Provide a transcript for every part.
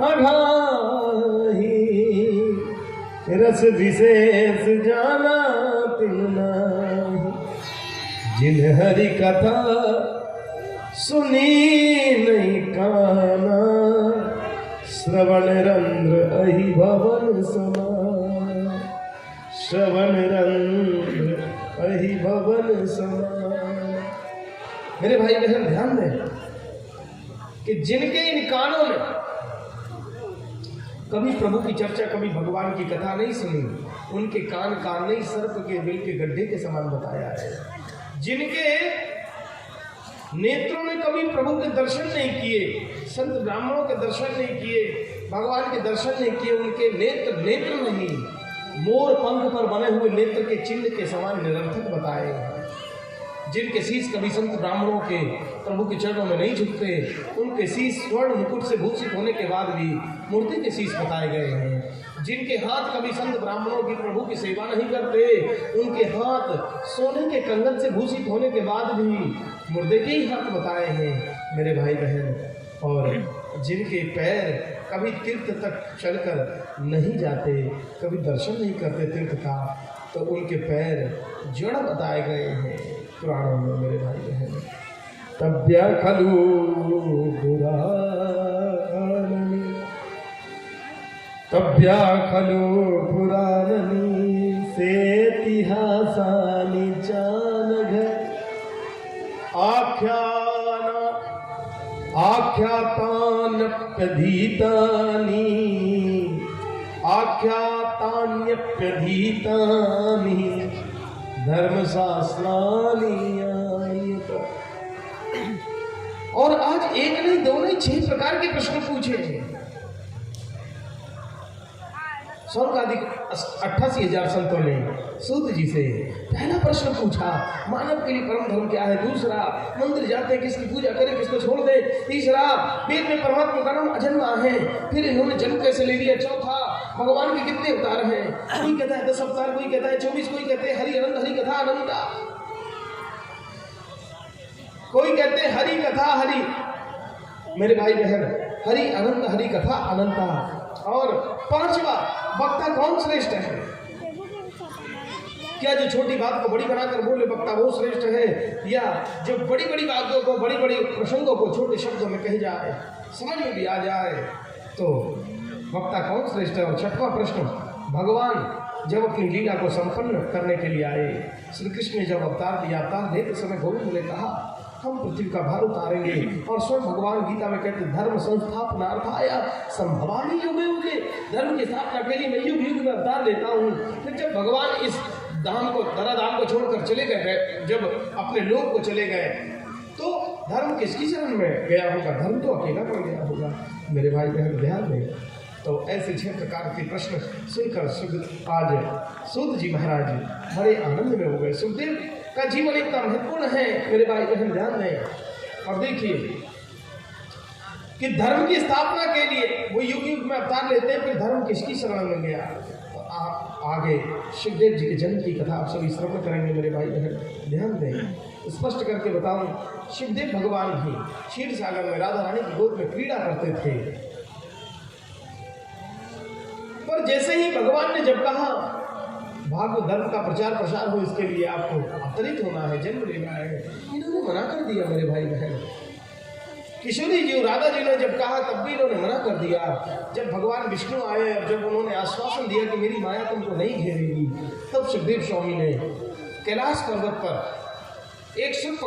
अघाही, रस विशेष जाना तिन नाही, जिन हरि कथा सुनी नहीं काना, श्रवण रंध्र अहि भवन समान, श्रवण रंध्र अहि भवन समान। मेरे भाई बहन ध्यान दें कि जिनके इन कानों में कभी प्रभु की चर्चा, कभी भगवान की कथा नहीं सुनी, उनके कान नहीं सर्प के बिल के गड्ढे के समान बताया है। जिनके नेत्रों ने कभी प्रभु के दर्शन नहीं किए, संत ब्राह्मणों के दर्शन नहीं किए, भगवान के दर्शन नहीं किए, उनके नेत्र नहीं, मोर पंख पर बने हुए नेत्र के चिन्ह के समान निरर्थक बताए हैं। जिनके शीश कभी संत ब्राह्मणों के प्रभु के चरणों में नहीं झुकते, उनके शीश स्वर्ण मुकुट से भूषित होने के बाद भी मूर्ति के शीश बताए गए हैं। जिनके हाथ कभी संत ब्राह्मणों की प्रभु की सेवा नहीं करते, उनके हाथ सोने के कंगन से भूषित होने के बाद भी मुर्दे के ही हाथ बताए हैं मेरे भाई बहन। और जिनके पैर कभी तीर्थ तक चलकर नहीं जाते, कभी दर्शन नहीं करते तीर्थ का, तो उनके पैर जड़ बताए गए हैं पुराणों में मेरे भाई बहन। तब्या खलु पुराणनी, तब्या खलु पुराणनी, सेतिहासानि जानघ, आख्यातान्यप्यधीतानि, आख्यातान्यप्यधीतानि, धर्मशास्त्राणि आयत। और आज एक नहीं, दो नहीं, 6 प्रकार के प्रश्न पूछे हैं। 88,000 संतों ने सूत जी से पहला प्रश्न पूछा, मानव के लिए परम धर्म क्या है? दूसरा, मंदिर जाते हैं किसकी पूजा करें, किसको छोड़ दें? तीसरा, वेद में परमात्मा का नाम अजन्मा है, फिर इन्होंने जन्म कैसे ले लिया? चौथा, भगवान के कितने अवतार हैं? कोई कहता है 10 अवतार, कोई कहता है 24, कोई कहते हैं हरि अनंत, हरि कथा अनंता, कोई कहते हैं हरि कथा हरि। मेरे भाई बहन, हरि अनंत, हरि कथा अनंता। और 5वां, वक्ता कौन श्रेष्ठ है? क्या जो छोटी बात को बड़ी बनाकर बोले वक्ता वो श्रेष्ठ है, या जो बड़ी बड़ी बातों को, बड़ी बड़ी प्रसंगों को छोटे शब्दों में कही जाए, समझ में भी आ जाए, तो वक्ता कौन श्रेष्ठ है? और 6वां प्रश्न, भगवान जब अपनी लीला को संपन्न करने के लिए आए, श्री कृष्ण ने जब अवतार दिया, अवतार देते समय गोविंद ने कहा हम पृथ्वी का भार उतारेंगे, और स्वयं भगवान गीता में कहते धर्म संस्थापनार्थाय संभवामि युगे युगे, धर्म की स्थापना के लिए मैं युग युग में अवतार लेता हूँ। फिर जब भगवान इस धाम को, धराधाम को छोड़कर चले गए, जब अपने लोक को चले गए, तो धर्म किसकी शरण में गया होगा? धर्म तो अकेला पड़ गया होगा मेरे भाई बहन, ध्यान दें। तो ऐसे 6 प्रकार के प्रश्न सुनकर आज सूत जी महाराज बड़े आनंद में हो गए। सुखदेव का जीवन इतना महत्वपूर्ण है मेरे भाई बहन, ध्यान दें। और देखिए कि धर्म की स्थापना के लिए वो युग युग में अवतार लेते हैं, फिर धर्म किसकी शरण में गया? तो आप आगे सुखदेव जी के जन्म की कथा आप सभी श्रवण करेंगे मेरे भाई बहन, ध्यान दें। स्पष्ट करके बताऊं, शिवदेव भगवान भी क्षीर सागर में राधा रानी की गोद में क्रीड़ा करते थे, पर जैसे ही भगवान ने जब कहा भागवत धर्म का प्रचार प्रसार हो, इसके लिए आपको अवतरित होना है, जन्म लेना है, इन्होंने मना कर दिया मेरे भाई बहन। किशोरी जी और राधा जी ने जब कहा तब भी इन्होंने मना कर दिया। जब भगवान विष्णु आए और जब उन्होंने आश्वासन दिया कि मेरी माया तुमको नहीं घेरेगी, तब सुखदेव स्वामी ने कैलाश पर्वत पर एक सुख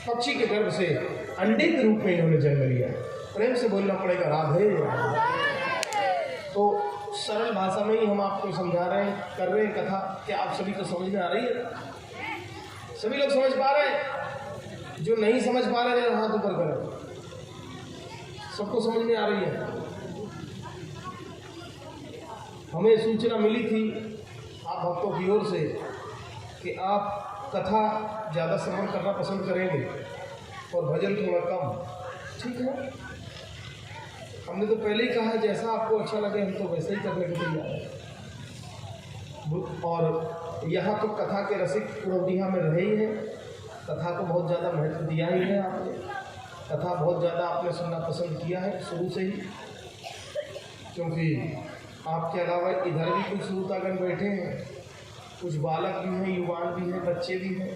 पक्षी के गर्भ से अंडे के रूप में इन्होंने जन्म लिया। प्रेम से बोलना पड़ेगा राधे। तो सरल भाषा में ही हम आपको समझा रहे हैं, कर रहे हैं कथा। क्या आप सभी को समझ में आ रही है? सभी लोग समझ पा रहे हैं? जो नहीं समझ पा रहे हैं हाथ ऊपर करें। सबको समझ में आ रही है? हमें सूचना मिली थी आप भक्तों की ओर से कि आप कथा ज़्यादा श्रवण करना पसंद करेंगे और भजन थोड़ा कम। ठीक है, हमने तो पहले ही कहा जैसा आपको अच्छा लगे हम तो वैसे ही करने को तैयार हैं। और यहाँ तो कथा के रसिक पुरोधिया में रहे ही हैं, कथा को बहुत ज़्यादा महत्व दिया ही है आपने, कथा बहुत ज़्यादा आपने सुनना पसंद किया है शुरू से ही। क्योंकि आपके अलावा इधर भी कुछ श्रोतागण बैठे हैं, कुछ बालक भी हैं, युवान भी हैं, बच्चे भी हैं,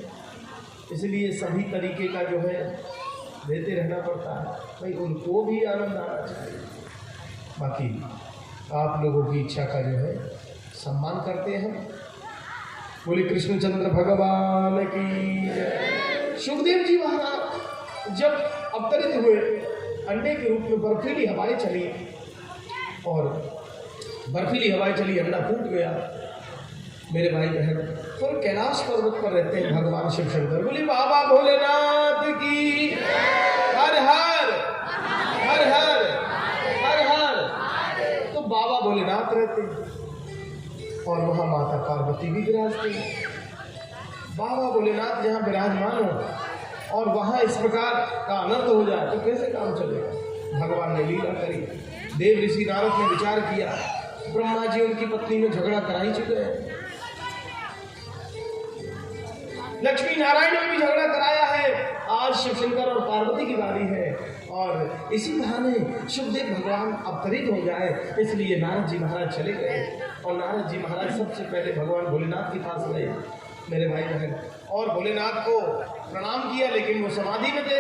इसलिए सभी तरीके का जो है देते रहना पड़ता है भाई, उनको भी आनंद आना चाहिए। बाकी आप लोगों की इच्छा का जो है सम्मान करते हैं। बोले कृष्णचंद्र भगवान की। सुखदेव जी महाराज जब अवतरित हुए, अंडे के रूप में बर्फीली हवाएं चली, और बर्फीली हवाएं चली, अंडा टूट गया। मेरे भाई बहन फिर कैलाश पर्वत पर रहते हैं भगवान शिव शंकर। बोली बाबा भोलेनाथ की हर हर हर हर हर हर। तो बाबा भोलेनाथ रहते हैं और वहाँ माता पार्वती भी विराजती है। बाबा भोलेनाथ जहाँ विराजमान हो और वहाँ इस प्रकार का अनर्थ हो जाए तो कैसे काम चलेगा। भगवान ने लीला करी। देव ऋषि नारद ने विचार किया, ब्रह्मा जी उनकी पत्नी में झगड़ा करा ही चुके हैं, लक्ष्मी नारायण ने भी झगड़ा कराया है, आज शिवशंकर और पार्वती की बारी है, और इसी बहाने शिवदेव भगवान अवतरित हो जाए, इसलिए नारद जी महाराज चले गए। और नारद जी महाराज सबसे पहले भगवान भोलेनाथ के पास गए मेरे भाई बहन, और भोलेनाथ को प्रणाम किया, लेकिन वो समाधि में थे।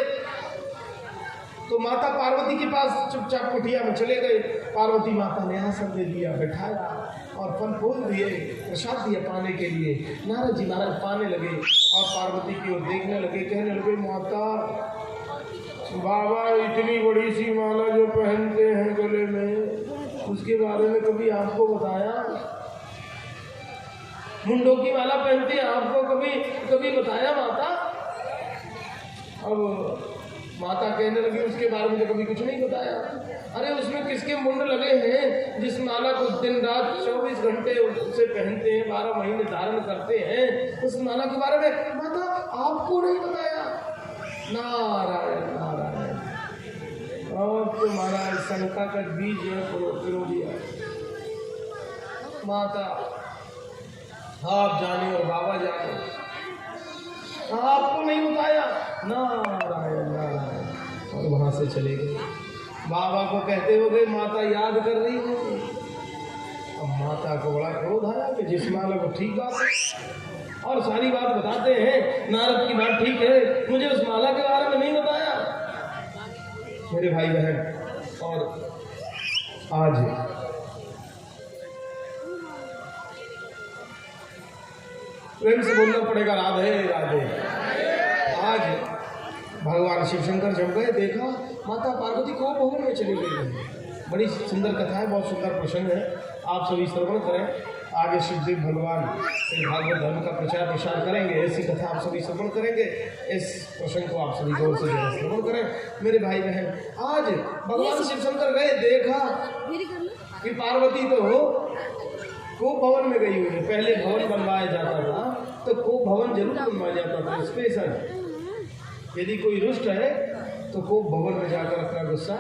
तो माता पार्वती के पास चुपचाप कुटिया में चले गए। पार्वती माता ने आसन दे दिया, बैठाया और फल फूल दिए, प्रसाद दिया पाने के लिए। नारद जी महाराज पाने लगे और पार्वती की ओर देखने लगे, कहने लगे माता बाबा इतनी बड़ी सी माला जो पहनते हैं गले में, उसके बारे में कभी आपको बताया? मुंडों की माला पहनते हैं, आपको कभी बताया माता? अब माता कहने लगी उसके बारे में तो कभी कुछ नहीं बताया। अरे उसमें किसके मुंड लगे हैं जिस माला को दिन रात 24 घंटे उसे पहनते हैं, 12 महीने धारण करते हैं, उस माला के बारे में माता आपको नहीं बताया? नारायण नारायण। और तो महाराज शंका का बीज पिरो दिया। माता आप जाने और बाबा जाने, आपको नहीं बताया? नारायण नारायण। और वहां से चले गए। बाबा को कहते हो गए माता याद कर रही है। अब माता को बड़ा क्रोध आया कि जिस माला को ठीक बात है और सारी बात बताते हैं, नारद की बात ठीक है, मुझे उस माला के बारे में नहीं बताया। मेरे भाई बहन, और आज प्रेम से बोलना पड़ेगा राधे राधे। आज भगवान शिव शंकर जब गए, देखा माता पार्वती को भवन में चली गई। बड़ी सुंदर कथा है, बहुत सुंदर प्रसंग है, आप सभी श्रवण करें। आगे शिवदेव भगवान भागवत धर्म का प्रचार प्रसार करेंगे, ऐसी कथा आप सभी श्रवण करेंगे। इस प्रसंग को आप सभी गौर से श्रवण करें मेरे भाई बहन। आज भगवान शिव शंकर गए, देखा कि पार्वती तो खूब भवन में गई हुई है। पहले भवन बनवाया जाता था तो खूब भवन जरूर बनवाया जाता था स्पेशल। यदि कोई रुष्ट है तो खूब भवन में जाकर अपना गुस्सा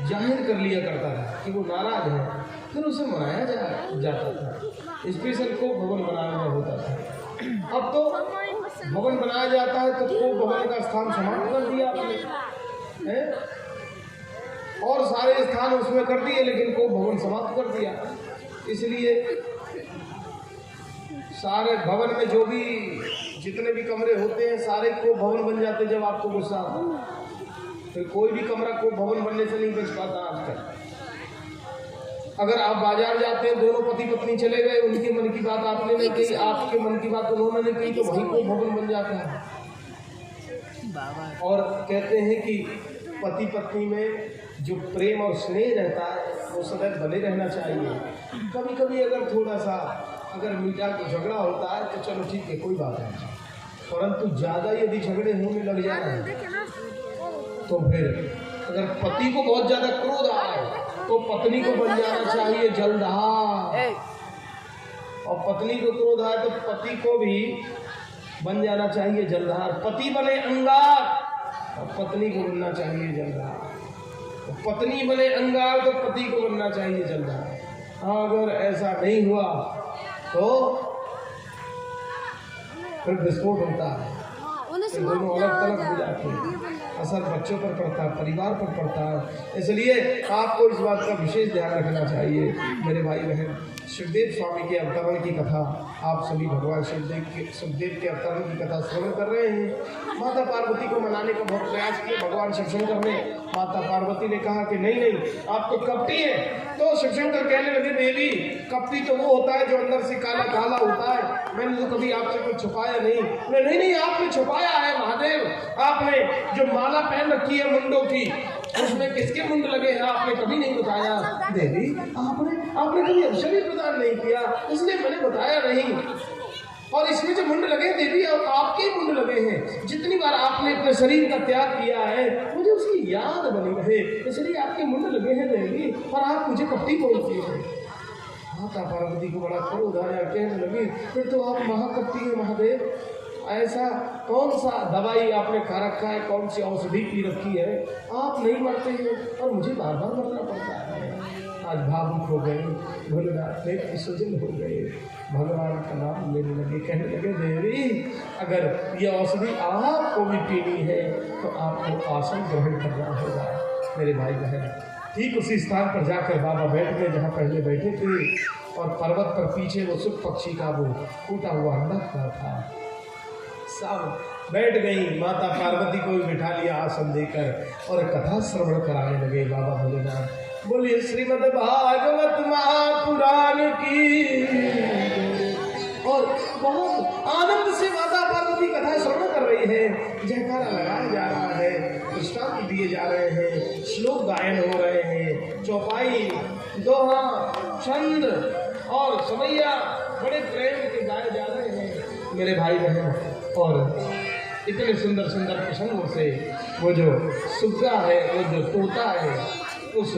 जाहिर कर लिया करता था कि वो नाराज है, फिर उसे मनाया जाता था। स्पेशल को भवन बनाया हुआ होता था। अब तो भवन बनाया जाता है तो को भवन का स्थान समाप्त कर दिया आपने है, और सारे स्थान उसमें कर दिए, लेकिन को भवन समाप्त कर दिया। इसलिए सारे भवन में जो भी जितने भी कमरे होते हैं सारे को भवन बन जाते। जब आपको गुस्सा आता फिर कोई भी कमरा को भवन बनने से नहीं बच पाता आजकल। अगर आप बाजार जाते हैं, दोनों पति पत्नी चले गए, उनके मन की बात आपने नहीं कही, आपके मन की बात उन्होंने नहीं कही, तो वहीं को भवन बन जाता है। और कहते हैं कि पति पत्नी में जो प्रेम और स्नेह रहता है वो सदैव बने रहना चाहिए। कभी कभी अगर थोड़ा सा अगर मीठा झगड़ा होता है तो चलो ठीक है, कोई बात नहीं, परंतु ज़्यादा यदि झगड़े होने लग जाए तो फिर अगर पति को बहुत ज़्यादा क्रोध आए तो पत्नी को बन जाना चाहिए जलधार, और पत्नी को क्रोध आए तो पति को भी बन जाना चाहिए जलधार। पति बने अंगार और पत्नी को बनना चाहिए जलधार, पत्नी बने अंगार तो पति को बनना चाहिए जलधार। हाँ, अगर ऐसा नहीं हुआ तो फिर विस्फोट होता है, फिर दोनों अलग अलग हो जाते हैं। असर बच्चों पर पड़ता है, परिवार पर पड़ता है। इसलिए आपको इस बात का विशेष ध्यान रखना चाहिए मेरे भाई बहन। सुखदेव स्वामी के अवतरण की कथा आप सभी भगवान सुखदेव के अवतरण की कथा श्रवण कर रहे हैं। माता पार्वती को मनाने का बहुत प्रयास किया भगवान शिवशंकर ने। माता पार्वती ने कहा कि नहीं नहीं आप तो कपटी है। तो शिवशंकर कहने लगे देवी कपटी तो वो होता है जो अंदर से काला काला होता है, मैंने तो कभी आपसे कुछ छुपाया नहीं। नहीं नहीं आपने छुपाया है महादेव, आपने जो माला पहन रखी है मुंडों की उसमें किसके मुंड लगे हैं आपने कभी नहीं बताया। देवी आपने कभी अवसर भी प्रदान नहीं किया इसलिए मैंने बताया नहीं। और इसमें जो मुंड लगे देवी और आपके मुंड लगे हैं, जितनी बार आपने अपने शरीर का त्याग किया है मुझे उसकी याद बनी रहे इसलिए आपके मुंड लगे हैं देवी, और आप मुझे कपटी बोलती हैं। माता पार्वती को बड़ा क्रोध आया, कहने लगी फिर तो आप महाकपटी हैं महादेव। ऐसा कौन सा दवाई आपने खा रखा है, कौन सी औषधि पी रखी है, आप नहीं मरते हैं और मुझे बार बार मरना पड़ता है। आज भावुक हो गए, भोलेनाथ ने विसर्जन हो गए, भगवान का नाम लेने लगे, कहने लगे देवी अगर ये औषधि आपको भी पीनी है तो आपको आसन ग्रहण करना होगा। मेरे भाई बहन ठीक उसी स्थान पर जाकर बाबा बैठ गए जहाँ पहले बैठे थे, और पर्वत पर पीछे वो सुख पक्षी का वो टूटा हुआ अंडा था। सब बैठ गई, माता पार्वती को भी बिठा लिया आसन देकर और कथा श्रवण कराने लगे बाबा भोलेनाथ। बोलिए श्रीमद् भागवत महापुराण की। और बहुत आनंद से माता पार्वती कथा श्रवण कर रही है, जयकारा लगाया जा रहा है, दृष्टांत दिए जा रहे हैं, श्लोक गायन हो रहे हैं, चौपाई दोहा छंद और समैया बड़े प्रेम के गाए जा रहे हैं मेरे भाई बहन। और इतने सुंदर सुंदर प्रसंगों से वो जो सुग्गा है, वो जो तोता है, उस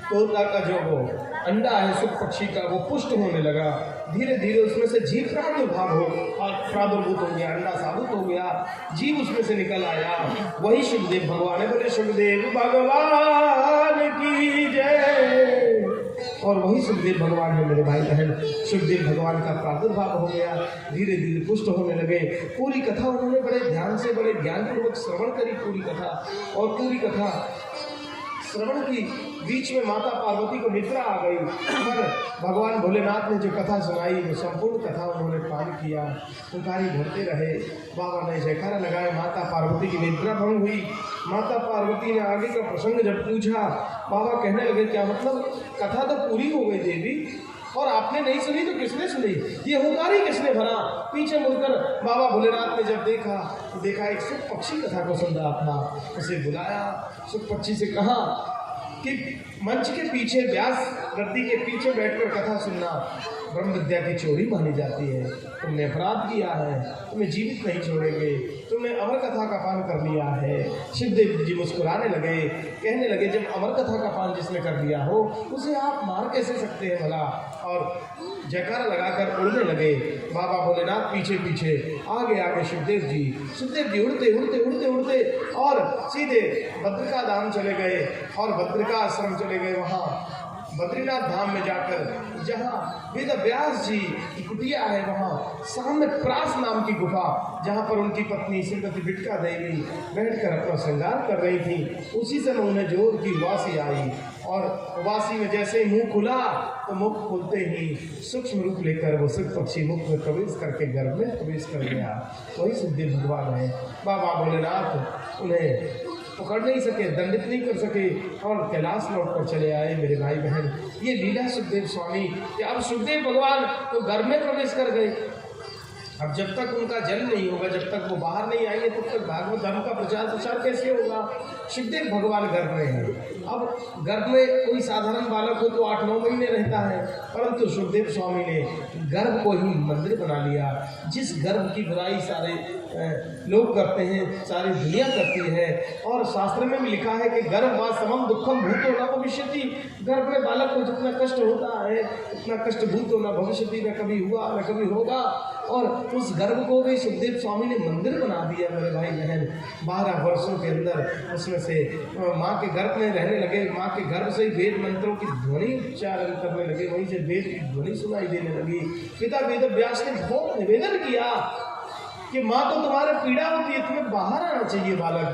तोता का जो वो अंडा है सुख पक्षी का वो पुष्ट होने लगा। धीरे धीरे उसमें से जीव प्रादुर्भाव हो और प्रादुर्भूत हो गया, अंडा साबुत हो गया, जीव उसमें से निकल आया। वही सुखदेव भगवान है। बोले सुखदेव भगवान की जय। और वही सुखदेव भगवान है मेरे भाई बहन। सुखदेव भगवान का प्रादुर्भाव हो गया, धीरे धीरे पुष्ट होने लगे। पूरी कथा उन्होंने बड़े ध्यान से बड़े ज्ञानपूर्वक श्रवण करी पूरी कथा। और पूरी कथा श्रवण की बीच में माता पार्वती को निद्रा आ गई, पर भगवान भोलेनाथ ने जो कथा सुनाई वो संपूर्ण कथा उन्होंने पान किया, पुकारी भरते रहे। बाबा ने जयकारा लगाए, माता पार्वती की निद्रा भंग हुई। माता पार्वती ने आगे का प्रसंग जब पूछा, बाबा कहने लगे क्या मतलब कथा तो पूरी हो गई देवी, और आपने नहीं सुनी तो किसने सुनी, ये हुंकारी किसने भरा। पीछे मुड़कर बाबा भोलेनाथ ने जब देखा तो देखा एक सुख पक्षी कथा को सुन रहा था। उसे बुलाया, सुख पक्षी से कहा कि मंच के पीछे व्यास गद्दी के पीछे बैठकर कथा सुनना ब्रह्म विद्या की चोरी मानी जाती है। तुमने अपराध किया है, तुम्हें जीवित नहीं छोड़ेंगे, तुमने अमर कथा का पान कर लिया है। शिवदेव जी मुस्कुराने लगे, कहने लगे जब अमर कथा का पान जिसने कर लिया हो उसे आप मार कैसे सकते हैं भला। और जयकारा लगाकर उड़ने लगे। बाबा भोलेनाथ पीछे पीछे, आगे आगे शिवदेव जी उड़ते उड़ते उड़ते उड़ते और सीधे बद्रिका धाम चले गए और बद्रिका आश्रम चले गए। वहाँ बद्रीनाथ धाम में जाकर जहाँ वेद व्यास जी की कुटिया है, वहाँ सामने प्रास नाम की गुफा, जहाँ पर उनकी पत्नी श्रीमती बिटका देवी बैठकर अपना श्रृंगार कर रही थी, उसी समय उन्हें जोर की उबासी आई। और उबासी में जैसे ही मुंह खुला तो मुख खुलते ही सूक्ष्म रूप लेकर वो सुख पक्षी मुख में प्रवेश करके गर्भ में प्रवेश कर गया। वही सुखदेव भगवान है। बाबा भोलेनाथ उन्हें पकड़ नहीं सके, दंडित नहीं कर सके और कैलाश लौट कर चले आए मेरे भाई बहन। ये लीला सुखदेव स्वामी कि अब सुखदेव भगवान तो घर में प्रवेश कर गए। अब जब तक उनका जन्म नहीं होगा, जब तक वो बाहर नहीं आएंगे, तब तक भागवत धर्म का प्रचार प्रसार कैसे होगा। सुखदेव भगवान गर्भ में हैं। अब गर्भ में कोई साधारण बालक हो तो 8-9 महीने रहता है, परंतु सुखदेव स्वामी ने गर्भ को ही मंदिर बना लिया। जिस गर्भ की बुराई सारे लोग करते हैं, सारी दुनिया करती है, और शास्त्र में भी लिखा है कि गर्भ व समम दुखम भूतो न भविष्यति। गर्भ में बालक को जितना कष्ट होता है उतना कष्ट भूतो न भविष्यति, न कभी हुआ न कभी होगा। और उस गर्भ को भी सुखदेव स्वामी ने मंदिर बना दिया मेरे भाई बहन। 12 वर्षों के अंदर उसमें से माँ के गर्भ में रहने लगे। माँ के गर्भ से ही वेद मंत्रों की ध्वनि उच्चारण करने लगे, वहीं से वेद की ध्वनि सुनाई देने लगी। पिता वेद व्यास ने बहुत निवेदन किया कि माँ तो तुम्हारे पीड़ा होती है, तुम्हें बाहर आना चाहिए बालक।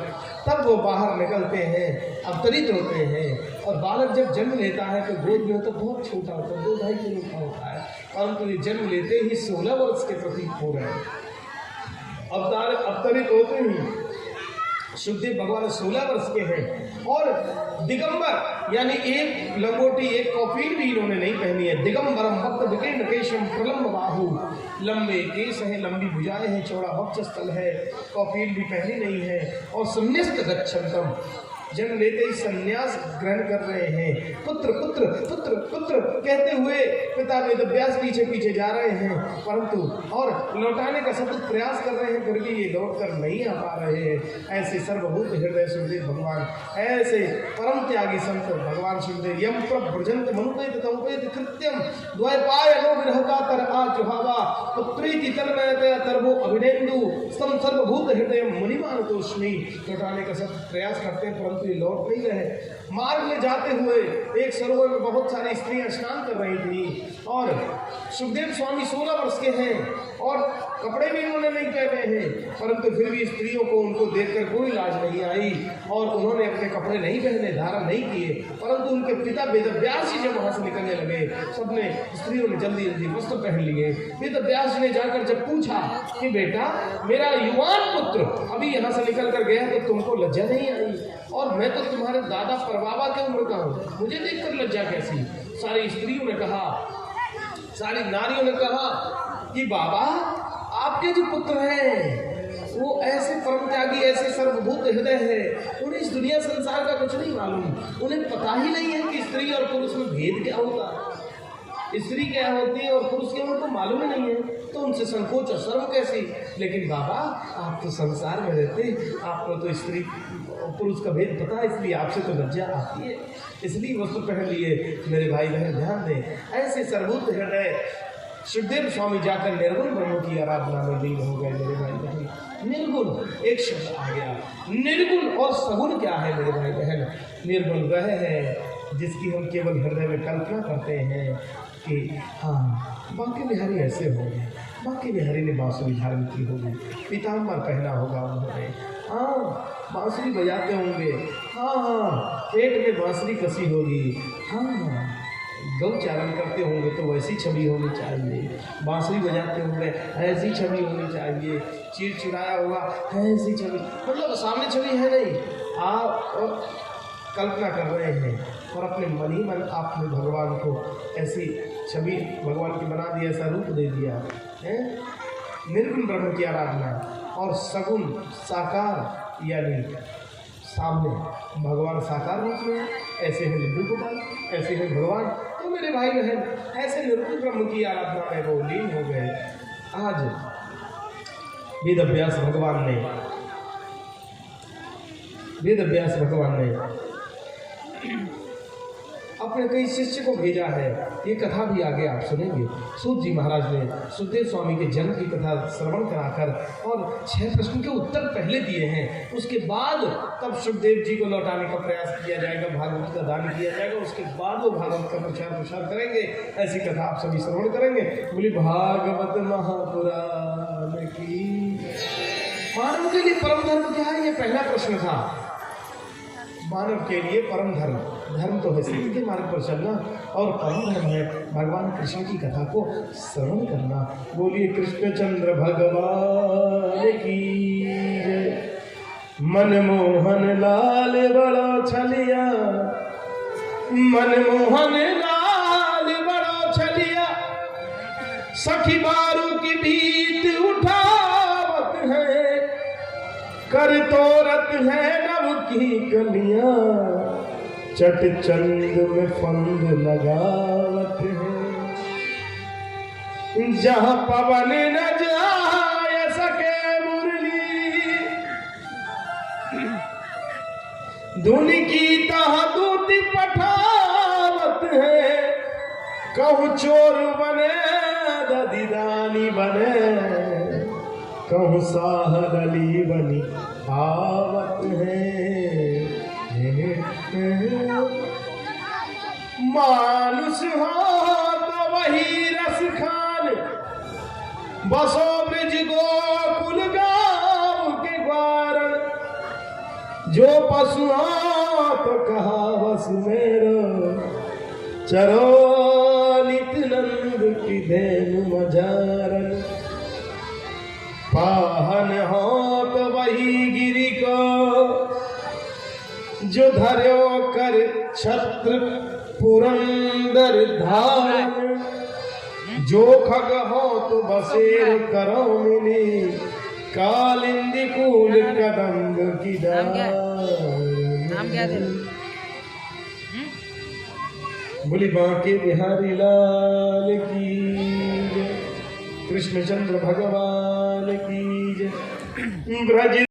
तब वो बाहर निकलते हैं, अवतरित होते हैं। और बालक जब जन्म लेता है तो गोद में तो बहुत छोटा होता है, 2-2.5 किलो का होता है, परंतु ये जन्म लेते ही 16 वर्ष के प्रतीक हो रहे हैं। अवतरित होते ही सुखदेव भगवान 16 वर्ष के हैं और दिगंबर यानी एक लंगोटी एक कौपीन भी इन्होंने नहीं पहनी है। दिगंबरम भक्त विकीर्ण केशम प्रलम्ब बाहु, लंबे केश हैं, लंबी भुजाएं हैं, चौड़ा वक्षस्थल है, कौपीन भी पहनी नहीं है। और संन्यास्त गच्छन्तम, जन्म लेते ही संन्यास ग्रहण कर रहे हैं। पुत्र पुत्र पुत्र पुत्र कहते हुए पिता वेदव्यास पीछे पीछे जा रहे हैं, परंतु और लौटाने का सतत प्रयास कर रहे हैं, फिर भी ये लौट कर नहीं आ पा रहे हैं। ऐसे सर्वभूत हृदय सुखदेव भगवान, ऐसे परम त्यागी संत भगवान सुखदेव, यम प्रभुजंत मनुपेत तमुपेत कृत्यम द्वैपाय नो विरहता तर आ चुहावा पुत्रीति तन्मयतया तरबो अभिनेन्दु स्तम सर्वभूत हृदय मुनिमान तोष्मी। लौटाने का सतत प्रयास करते हैं, परंतु ये लौट नहीं रहे। मार्ग में जाते हुए एक सरोवर में बहुत सारी स्त्रियां स्नान कर रही थी और सुखदेव स्वामी 16 वर्ष के हैं और कपड़े भी उन्होंने नहीं पहने हैं, परंतु फिर भी स्त्रियों को उनको देखकर कोई लाज नहीं आई और उन्होंने अपने कपड़े नहीं पहने, धारण नहीं किए। परंतु उनके पिता वेदव्यास जी जब वहां से निकलने लगे, सबने स्त्रियों ने जल्दी जल्दी वस्त्र पहन लिए। वेदव्यास जी ने जाकर जब पूछा कि बेटा मेरा युवान पुत्र अभी यहाँ से निकल कर गया तो तुमको लज्जा नहीं आई, और मैं तो तुम्हारे दादा परबाबा के उम्र का हूँ, मुझे देखकर लज्जा कैसी। सारी स्त्रियों ने कहा, सारी नारियों ने कहा कि बाबा आपके जो पुत्र हैं वो ऐसे परम त्यागी, ऐसे सर्वभूत हृदय है, उन्हें इस दुनिया संसार का कुछ नहीं मालूम, उन्हें पता ही नहीं है कि स्त्री और पुरुष में भेद क्या होता है, स्त्री क्या होती है और पुरुष क्या, उनको मालूम ही नहीं है, तो उनसे संकोच और शर्म कैसी। लेकिन बाबा आप तो संसार में रहते, आपको तो स्त्री पुरुष का भेद पता है, इसलिए आपसे तो लज्जा आती है, इसलिए वस्त्र पहन लिए। मेरे भाई बहन ध्यान दें, ऐसे सर्वभूत हृदय सुखदेव स्वामी जाकर निर्गुण ब्रह्म की आराधना में लीन हो गए। मेरे भाई बहन निर्गुण एक शब्द आ गया, निर्गुण और सगुण क्या है मेरे भाई बहन? निर्गुण वह है जिसकी हम केवल हृदय में कल्पना करते हैं कि हाँ बांके बिहारी ऐसे होंगे, बांके बिहारी ने बांसुरी धारण की होगी, पीताम्बर पहना होगा उन्होंने, हाँ बांसुरी बजाते होंगे, हाँ पेट में बांसुरी कसी होगी, हाँ गौचारण करते होंगे तो वैसी छवि होनी चाहिए, बांसुरी बजाते होंगे ऐसी छवि होनी चाहिए, चीर चुराया होगा ऐसी छवि, मतलब सामने छवि है नहीं, आप कल्पना कर रहे हैं और अपने मन ही मन आपने भगवान को ऐसी छवि भगवान की बना दिया, ऐसा रूप दे दिया है। निर्गुण ब्रह्म की आराधना और सगुण साकार यानी सामने भगवान साकार रूप में, ऐसे हैं लड्डू गोपाल, ऐसे हैं भगवान। तो मेरे भाई बहन ऐसे निर्गुण ब्रह्म की आराधना में वो लीन हो गए। आज वेदव्यास भगवान ने अपने कई शिष्य को भेजा है। ये कथा भी आगे आप सुनेंगे। सूत जी महाराज ने सुखदेव स्वामी के जन्म की कथा श्रवण कराकर और 6 प्रश्न के उत्तर पहले दिए हैं। उसके बाद तब सुखदेव जी को लौटाने का प्रयास किया जाएगा, भागवत का दान किया जाएगा, उसके बाद वो भागवत का प्रचार प्रसार करेंगे। ऐसी कथा आप सभी श्रवण करेंगे। बोली भागवत महापुराण की। मानव के लिए परम धर्म क्या है, ये पहला प्रश्न था। मानव के लिए परम धर्म तो है सत्य के मार्ग पर चलना, और परम धर्म है भगवान कृष्ण की कथा को श्रवण करना। बोलिए कृष्णचंद्र भगवान की जय। मनमोहन लाल बड़ो छलिया, मनमोहन लाल बड़ो छलिया, सखी बारू की भीत उठावत है, कर तोरत है नव की कलियां, चट चंद में फंद लगावत है, जहाँ पवन न जाय सके मुरली, धुन की तह दूती पठावत है, कहूँ चोर बने ददीदानी बने, कहूँ साहब अली बनी आवत है। मानुष हो तो वही रस खान, बसो ब्रिज गोकुल जो पशु तो कहा बस मेरो, चरो नित्यानंद की धेनु मझारन। पाहन हो तो वही गिरी को, जो धर्यो कर छत्र पुरंदर धारण। जो खग हो तो बसेर करो मिली, कालिंदी कूल कदम्ब की नाम क्या थे? बोली बांके बिहारी लाल की जय, कृष्णचंद्र भगवान की जय। ब्रज